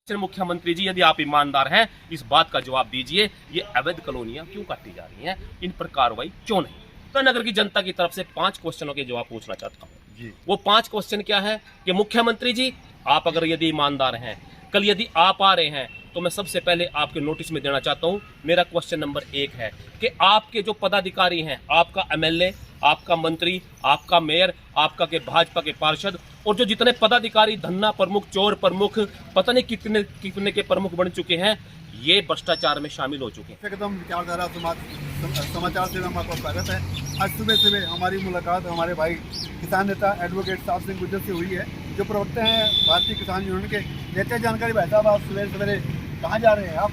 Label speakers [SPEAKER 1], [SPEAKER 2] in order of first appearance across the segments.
[SPEAKER 1] मुख्यमंत्री जी, यदि आप ईमानदार हैं, इस बात का जवाब दीजिए, ये अवैध कॉलोनियां क्यों काटी जा रही हैं, इन पर कार्रवाई क्यों नहीं। तो नगर की जनता की तरफ से 5 क्वेश्चनों के जवाब पूछना चाहता हूँ। वो 5 क्वेश्चन क्या है कि मुख्यमंत्री जी, आप अगर यदि ईमानदार हैं, कल यदि आप आ रहे हैं तो मैं सबसे पहले आपके नोटिस में देना चाहता हूं। मेरा क्वेश्चन नंबर 1 है कि आपके जो पदाधिकारी हैं, आपका एमएलए, आपका मंत्री, आपका मेयर, आपका के भाजपा के पार्षद और जो जितने पदाधिकारी धन्ना प्रमुख, चोर प्रमुख, पता नहीं कितने कितने के प्रमुख बन चुके हैं, ये भ्रष्टाचार में शामिल हो चुके हैं।
[SPEAKER 2] एकदम विचारधारा समाचार से आपका स्वागत है। आज सुबह सुबह हमारी मुलाकात हमारे भाई किसान नेता एडवोकेट साहब सिंह गुर्जर से हुई है, जो प्रवक्ता हैं भारतीय किसान यूनियन के। लेते जानकारी भाई साहब, आप सुबह सवेरे कहाँ जा रहे हैं आप?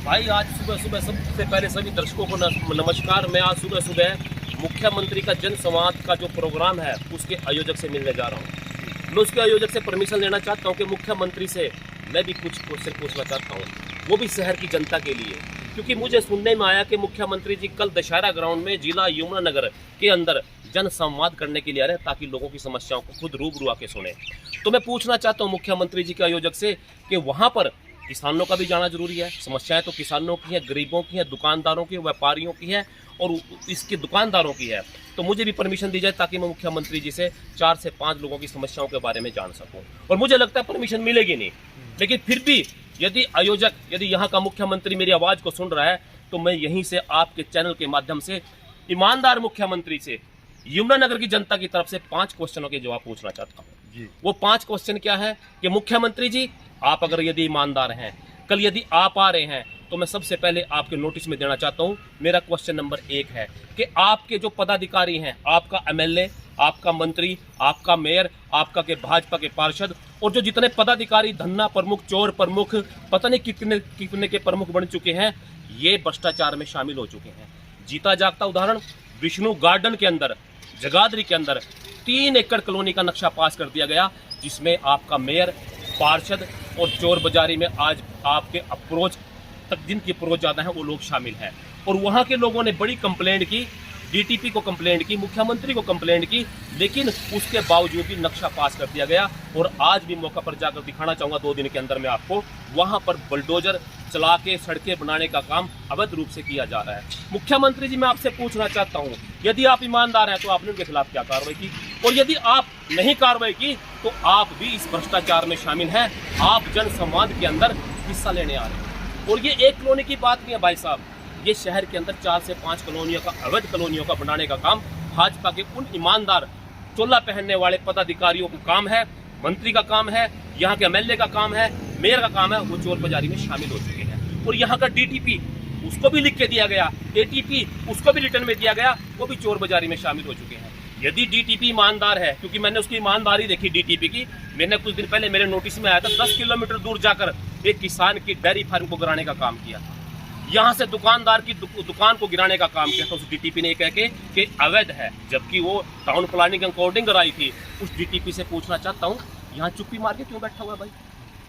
[SPEAKER 1] भाई आज सुबह सुबह सबसे पहले सभी दर्शकों को नमस्कार। मैं आज सुबह सुबह मुख्यमंत्री का जन संवाद का जो प्रोग्राम है उसके आयोजक से मिलने जा रहा हूँ। मैं उसके आयोजक से परमिशन लेना चाहता हूँ कि मुख्यमंत्री से मैं भी कुछ क्वेश्चन पूछना चाहता हूँ, वो भी शहर की जनता के लिए, क्योंकि मुझे सुनने में आया कि मुख्यमंत्री जी कल दशहरा ग्राउंड में जिला यमुनानगर के अंदर जन संवाद करने के लिए आ रहे हैं, ताकि लोगों की समस्याओं को खुद रूबरू आके सुने। तो मैं पूछना चाहता हूँ मुख्यमंत्री जी के आयोजक से कि वहाँ पर किसानों का भी जाना जरूरी है। समस्याएं तो किसानों की हैं, गरीबों की हैं, दुकानदारों की, व्यापारियों की है और इसके दुकानदारों की है। तो मुझे भी परमिशन दी जाए ताकि मैं मुख्यमंत्री जी से 4 से 5 लोगों की समस्याओं के बारे में जान सकूं। और मुझे लगता है परमिशन मिलेगी नहीं, लेकिन फिर भी यदि आयोजक, यदि यहाँ का मुख्यमंत्री मेरी आवाज़ को सुन रहा है, तो मैं यहीं से आपके चैनल के माध्यम से ईमानदार मुख्यमंत्री से यमुनानगर की जनता की तरफ से 5 क्वेश्चनों के जवाब पूछना चाहता हूँ। वो 5 क्वेश्चन क्या है कि मुख्यमंत्री जी, आप अगर यदि ईमानदार हैं, कल यदि आप आ रहे हैं तो मैं सबसे पहले आपके नोटिस में देना चाहता हूं। मेरा क्वेश्चन नंबर 1 है कि आपके जो पदाधिकारी हैं, आपका एमएलए, आपका मंत्री, आपका मेयर, आपका के भाजपा के पार्षद और जो जितने पदाधिकारी धन्ना प्रमुख, चोर प्रमुख, पता नहीं कितने कितने के प्रमुख बन चुके हैं, ये भ्रष्टाचार में शामिल हो चुके हैं। जीता जागता उदाहरण, विष्णु गार्डन के अंदर, जगाधरी के अंदर 3 एकड़ कॉलोनी का नक्शा पास कर दिया गया, जिसमें आपका मेयर, पार्षद और चोर बाजारी में आज आपके अप्रोच तक जिनकी अप्रोच ज़्यादा है वो लोग शामिल हैं। और वहाँ के लोगों ने बड़ी कंप्लेंट की, डीटीपी को कंप्लेंट की, मुख्यमंत्री को कंप्लेंट की, लेकिन उसके बावजूद भी नक्शा पास कर दिया गया। और आज भी मौका पर जाकर दिखाना चाहूँगा 2 दिन के अंदर में आपको, वहाँ पर बुलडोजर चला के सड़कें बनाने का काम अवैध रूप से किया जा रहा है। मुख्यमंत्री जी, मैं आपसे पूछना चाहता हूँ, यदि आप ईमानदार हैं तो आपने उनके खिलाफ क्या कार्रवाई की, और यदि आप नहीं कार्रवाई की तो आप भी इस भ्रष्टाचार में शामिल हैं। आप जन संवाद के अंदर हिस्सा लेने आ रहे हैं। और ये एक कॉलोनी की बात नहीं है भाई साहब, ये शहर के अंदर 4 से 5 कॉलोनियों का, अवैध कॉलोनियों का बनाने का काम भाजपा के उन ईमानदार चोला पहनने वाले पदाधिकारियों का काम है, मंत्री का काम है, यहाँ के एमएलए का काम है, मेयर का काम है। वो चोर बाजारी में शामिल हो चुके हैं। और यहाँ का डीटीपी, उसको भी लिख के दिया गया, एटीपी उसको भी रिटर्न में दिया गया, वो भी चोर बाजारी में शामिल हो चुके हैं। यदि डीटीपी ईमानदार है, क्योंकि मैंने उसकी ईमानदारी देखी डीटीपी की, मैंने कुछ दिन पहले मेरे नोटिस में आया था 10 किलोमीटर दूर जाकर एक किसान की डेयरी फार्म को गिराने का काम किया था। यहाँ से दुकानदार की दुकान को गिराने का काम किया था उस डीटीपी ने, कह के कि अवैध है, जबकि वो टाउन प्लानिंग अकॉर्डिंग कराई थी। उस डीटीपी से पूछना चाहता हूँ, यहाँ चुप्पी मार के क्यों बैठा हुआ है भाई,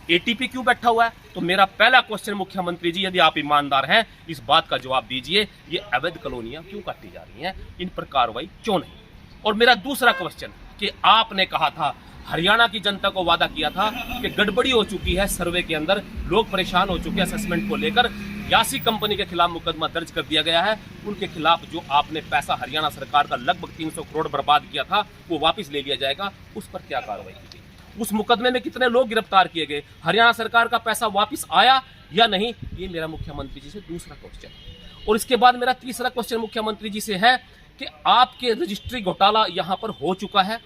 [SPEAKER 1] एटीपी क्यों बैठा हुआ है? तो मेरा पहला क्वेश्चन मुख्यमंत्री जी, यदि आप ईमानदार हैं, इस बात का जवाब दीजिए, ये अवैध कॉलोनियां क्यों काटी जा रही हैं, इन पर कार्रवाई क्यों नहीं। और मेरा दूसरा क्वेश्चन कि आपने कहा था, हरियाणा की जनता को वादा किया था कि गड़बड़ी हो चुकी है सर्वे के अंदर, लोग परेशान हो चुके हैं असेसमेंट को लेकर, यासी कंपनी के खिलाफ मुकदमा दर्ज कर दिया गया है। उनके खिलाफ जो आपने पैसा हरियाणा सरकार का लगभग 300 करोड़ बर्बाद किया था, वो वापस ले लिया जाएगा, उस पर क्या कार्रवाई की गई? उस मुकदमे में कितने लोग गिरफ्तार किए गए? हरियाणा सरकार का पैसा वापस आया या नहीं? ये मेरा मुख्यमंत्री जी से दूसरा क्वेश्चन। और इसके बाद मेरा तीसरा क्वेश्चन मुख्यमंत्री जी से है कि आपके रजिस्ट्री घोटाला यहाँ पर हो चुका है।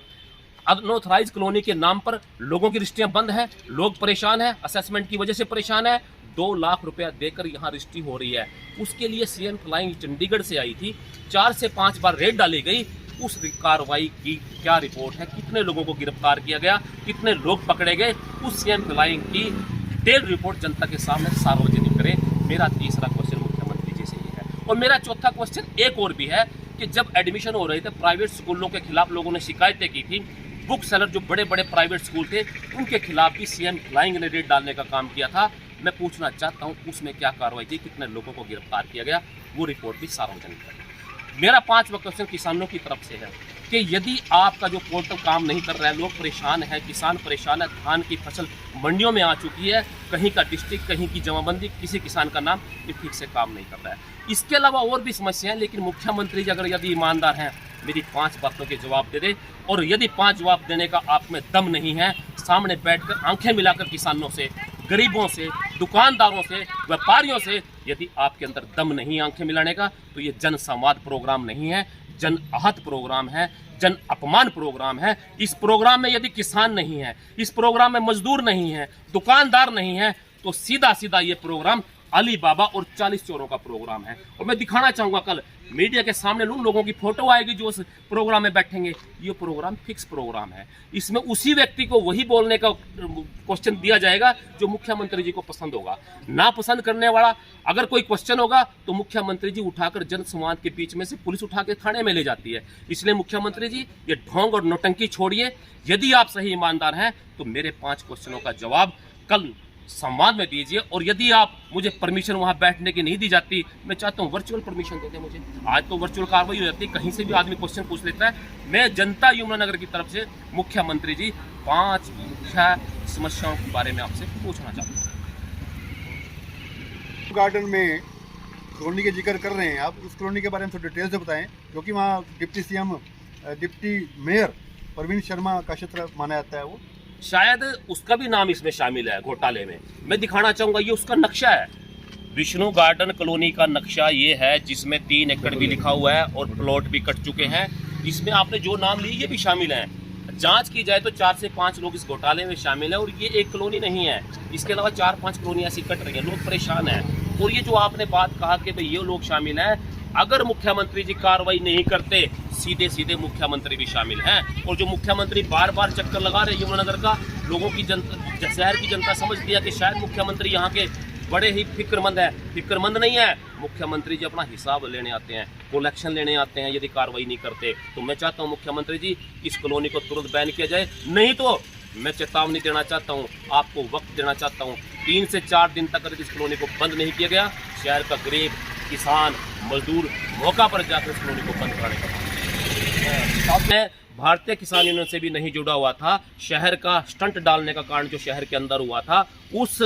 [SPEAKER 1] अनऑथराइज कॉलोनी के नाम पर लोगों की रजिस्ट्रियां बंद हैं, लोग परेशान हैं, असेसमेंट की वजह से परेशान है। 2 लाख रुपया देकर यहाँ रजिस्ट्री हो रही है। उसके लिए सीएम फ्लाइंग चंडीगढ़ से आई थी, 4 से 5 बार रेड डाली गई। उस कार्रवाई की क्या रिपोर्ट है? कितने लोगों को गिरफ्तार किया गया, कितने लोग पकड़े गए? उस सीएम फ्लाइंग की डिटेल रिपोर्ट जनता के सामने सार्वजनिक करें। मेरा तीसरा क्वेश्चन मुख्यमंत्री जी से ये है। और मेरा चौथा क्वेश्चन एक और भी है कि जब एडमिशन हो रहे थे प्राइवेट स्कूलों के खिलाफ लोगों ने शिकायतें की थी, बुक सेलर जो बड़े बड़े प्राइवेट स्कूल थे, उनके खिलाफ भी सीएम फ्लाइंग ने रेड डालने का काम किया था। मैं पूछना चाहता हूं उसमें क्या कार्रवाई की, कितने लोगों को गिरफ्तार किया गया, वो रिपोर्ट भी सार्वजनिक करें। मेरा 5वां क्वेश्चन किसानों की तरफ से है कि यदि आपका जो पोर्टल काम नहीं कर रहा है, लोग परेशान है, किसान परेशान है, धान की फसल मंडियों में आ चुकी है, कहीं का डिस्ट्रिक्ट, कहीं की जमाबंदी, किसी किसान का नाम ये ठीक से काम नहीं कर रहा है। इसके अलावा और भी समस्याएं, लेकिन मुख्यमंत्री जी अगर यदि ईमानदार हैं, मेरी 5 बातों के जवाब दे दे, और यदि 5 जवाब देने का आप में दम नहीं है, सामने बैठकर आंखें मिलाकर किसानों से, गरीबों से, दुकानदारों से, व्यापारियों से यदि आपके अंदर दम नहीं आंखें मिलाने का, तो ये जन संवाद प्रोग्राम नहीं है, जन आहत प्रोग्राम है, जन अपमान प्रोग्राम है। इस प्रोग्राम में यदि किसान नहीं है, इस प्रोग्राम में मजदूर नहीं है, दुकानदार नहीं है, तो सीधा सीधा ये प्रोग्राम अली बाबा और 40 चोरों का प्रोग्राम है। और मैं दिखाना चाहूंगा, कल मीडिया के सामने उन लोगों की फोटो आएगी जो उस प्रोग्राम में बैठेंगे। ये प्रोग्राम फिक्स प्रोग्राम है, इसमें उसी व्यक्ति को वही बोलने का क्वेश्चन दिया जाएगा जो मुख्यमंत्री जी को पसंद होगा। ना पसंद करने वाला अगर कोई क्वेश्चन होगा तो मुख्यमंत्री जी उठाकर जन संवाद के बीच में से पुलिस उठा के थाने में ले जाती है। इसलिए मुख्यमंत्री जी ये ढोंग और नौटंकी छोड़िए। यदि आप सही ईमानदार हैं तो मेरे 5 क्वेश्चनों का जवाब कल संवाद में दीजिए। और यदि आप मुझे परमिशन वहां बैठने की नहीं दी जाती, मैं चाहता हूं वर्चुअल परमिशन दे दें मुझे। आज तो वर्चुअल कार्रवाई हो जाती है, कहीं से भी आदमी क्वेश्चन पूछ लेता है। मैं जनता यमुनानगर की तरफ से मुख्यमंत्री जी 5 मुख्य समस्याओं के बारे में आपसे पूछना चाहता हूँ।
[SPEAKER 2] गार्डन में कॉलोनी के जिक्र कर रहे हैं आप, उस कॉलोनी के बारे में थोड़ा डिटेल से बताएं, क्योंकि वहाँ डिप्टी मेयर प्रवीण शर्मा का क्षेत्र माना जाता है। वो
[SPEAKER 1] शायद उसका भी नाम इसमें शामिल है घोटाले में। मैं दिखाना चाहूंगा, ये उसका नक्शा है, विष्णु गार्डन कॉलोनी का नक्शा ये है, जिसमें 3 एकड़ भी लिखा हुआ है और प्लॉट भी कट चुके हैं। इसमें आपने जो नाम लिए ये भी शामिल हैं। जांच की जाए तो 4 से 5 लोग इस घोटाले में शामिल है, और ये एक कॉलोनी नहीं है, इसके अलावा 4-5 कॉलोनी ऐसी कट रही है, लोग परेशान हैं। और ये जो आपने बात कहा कि भाई ये लोग शामिल हैं, अगर मुख्यमंत्री जी कार्रवाई नहीं करते, सीधे सीधे मुख्यमंत्री भी शामिल हैं। और जो मुख्यमंत्री बार बार चक्कर लगा रहे यमुनानगर का, लोगों की जनता, शहर की जनता समझ लिया कि शायद मुख्यमंत्री यहाँ के बड़े ही फिक्रमंद है। फिक्रमंद नहीं है, मुख्यमंत्री जी अपना हिसाब लेने आते हैं, कलेक्शन लेने आते हैं। यदि कार्रवाई नहीं करते तो मैं चाहता हूँ मुख्यमंत्री जी इस कॉलोनी को तुरंत बैन किया जाए, नहीं तो मैं चेतावनी देना चाहता हूँ, आपको वक्त देना चाहता हूँ। 3 से 4 दिन तक अगर इस कॉलोनी को बंद नहीं किया गया, शहर का गरीब, किसान, मजदूर मौका पर जाकर इस कॉलोनी को बंद कराने का मैं भारतीय किसान यूनियन से भी नहीं जुड़ा हुआ था। शहर का स्टंट डालने का कारण जो शहर के अंदर हुआ था, उस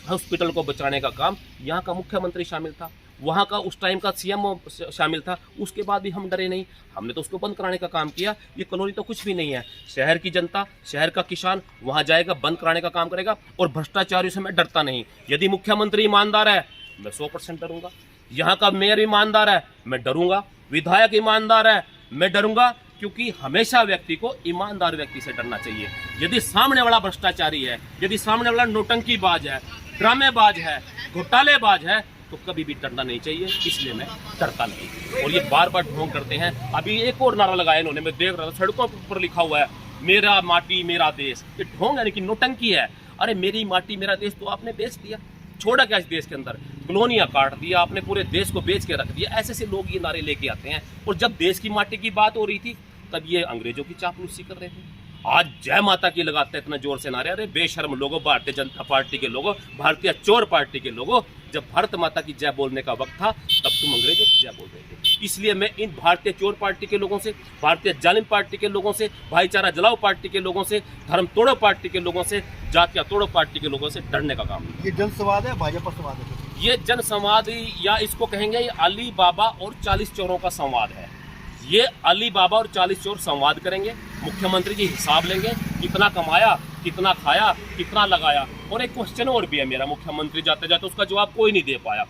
[SPEAKER 1] हॉस्पिटल को बचाने का काम यहाँ का मुख्यमंत्री शामिल था, वहाँ का उस टाइम का सीएम शामिल था। उसके बाद भी हम डरे नहीं, हमने तो उसको बंद कराने का काम किया। ये कॉलोनी तो कुछ भी नहीं है। शहर की जनता, शहर का किसान वहाँ जाएगा, बंद कराने का काम करेगा। और भ्रष्टाचारियों से मैं डरता नहीं। यदि मुख्यमंत्री ईमानदार है, मैं 100% डरूंगा। यहाँ का मेयर ईमानदार है, मैं डरूंगा। विधायक ईमानदार है, मैं डरूंगा। क्योंकि हमेशा व्यक्ति को ईमानदार व्यक्ति से डरना चाहिए। यदि सामने वाला भ्रष्टाचारी है, यदि सामने वाला नौटंकीबाज है, ड्रामेबाज है, घोटालेबाज है, तो कभी भी डरना नहीं चाहिए। इसलिए मैं डरता नहीं। और ये बार बार ढोंग करते हैं। अभी एक और नारा लगाया इन्होंने, मैं देख रहा था, सड़कों पर लिखा हुआ है मेरा माटी मेरा देश। ये ढोंग यानी कि नौटंकी है। अरे मेरी माटी मेरा देश तो आपने बेच दिया, छोड़ा क्या इस देश के अंदर? कॉलोनियां काट दिया आपने, पूरे देश को बेच के रख दिया। ऐसे ऐसे लोग ये नारे लेके आते हैं। और जब देश की माटी की बात हो रही थी, तब ये अंग्रेजों की चापलूसी कर रहे थे। आज जय माता की लगाते हैं इतना जोर से नारे। अरे बेशर्म लोगों, भारतीय जनता पार्टी के लोगों, भारतीय चोर पार्टी के लोगों, जब भारत माता की जय बोलने का वक्त था, तब तुम अंग्रेजों की जय बोल रहे थे। इसलिए मैं इन भारतीय चोर पार्टी के लोगों से, भारतीय जालिम पार्टी के लोगों से, भाईचारा जलाओ पार्टी के लोगों से, धर्म तोड़ो पार्टी के लोगों से, जातियां तोड़ो पार्टी के लोगों से डरने का काम है।
[SPEAKER 2] ये जनसंवाद है, भाजपा संवाद है?
[SPEAKER 1] ये जन संवाद, या इसको कहेंगे ये अली बाबा और 40 चोरों का संवाद है। ये अली बाबा और 40 चोर संवाद करेंगे, मुख्यमंत्री जी हिसाब लेंगे, कितना कमाया, कितना खाया, कितना लगाया। और एक क्वेश्चन और भी है मेरा, मुख्यमंत्री जाते जाते उसका जवाब कोई नहीं दे पाया।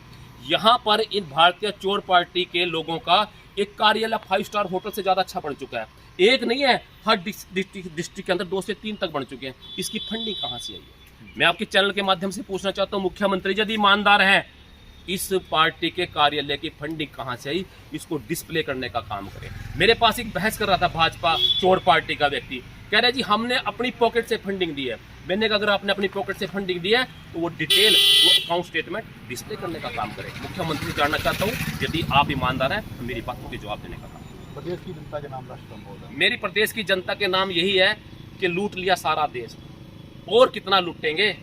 [SPEAKER 1] यहाँ पर इन भारतीय चोर पार्टी के लोगों का एक कार्यालय 5 स्टार होटल से ज़्यादा अच्छा बन चुका है। एक नहीं है, हर डिस्ट्रिक्ट के अंदर 2 से 3 तक बन चुके हैं। इसकी फंडिंग कहाँ से आई है? मैं आपके चैनल के माध्यम से पूछना चाहता हूँ, मुख्यमंत्री यदि ईमानदार हैं, इस पार्टी के कार्यालय की फंडिंग कहाँ से आई, इसको डिस्प्ले करने का काम करें। मेरे पास एक बहस कर रहा था भाजपा चोर पार्टी का व्यक्ति, कह रहे जी हमने अपनी पॉकेट से फंडिंग दी है। मैंने कहा अगर आपने अपनी पॉकेट से फंडिंग दी है तो वो डिटेल, वो अकाउंट स्टेटमेंट डिस्प्ले करने का काम करें। मुख्यमंत्री जानना चाहता हूँ, यदि आप ईमानदार हैं तो मेरी बातों के जवाब देने का काम।
[SPEAKER 2] प्रदेश की जनता के नाम राष्ट्रम बोल रहा है।
[SPEAKER 1] मेरी प्रदेश की जनता के नाम यही है कि लूट लिया सारा देश, और कितना लूटेंगे?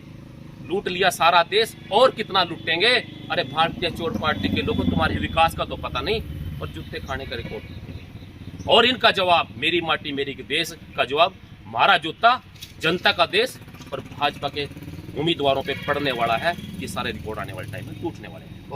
[SPEAKER 1] लूट लिया सारा देश, और कितना लूटेंगे? अरे भारतीय चोर पार्टी के लोगों, तुम्हारे विकास का तो पता नहीं, और जूते खाने का रिकॉर्ड। और इनका जवाब मेरी माटी मेरी देश का जवाब, हमारा जूता जनता का देश और भाजपा के उम्मीदवारों पे पड़ने वाला है। ये सारे रिकॉर्ड आने वाले टाइम में टूटने वाले हैं।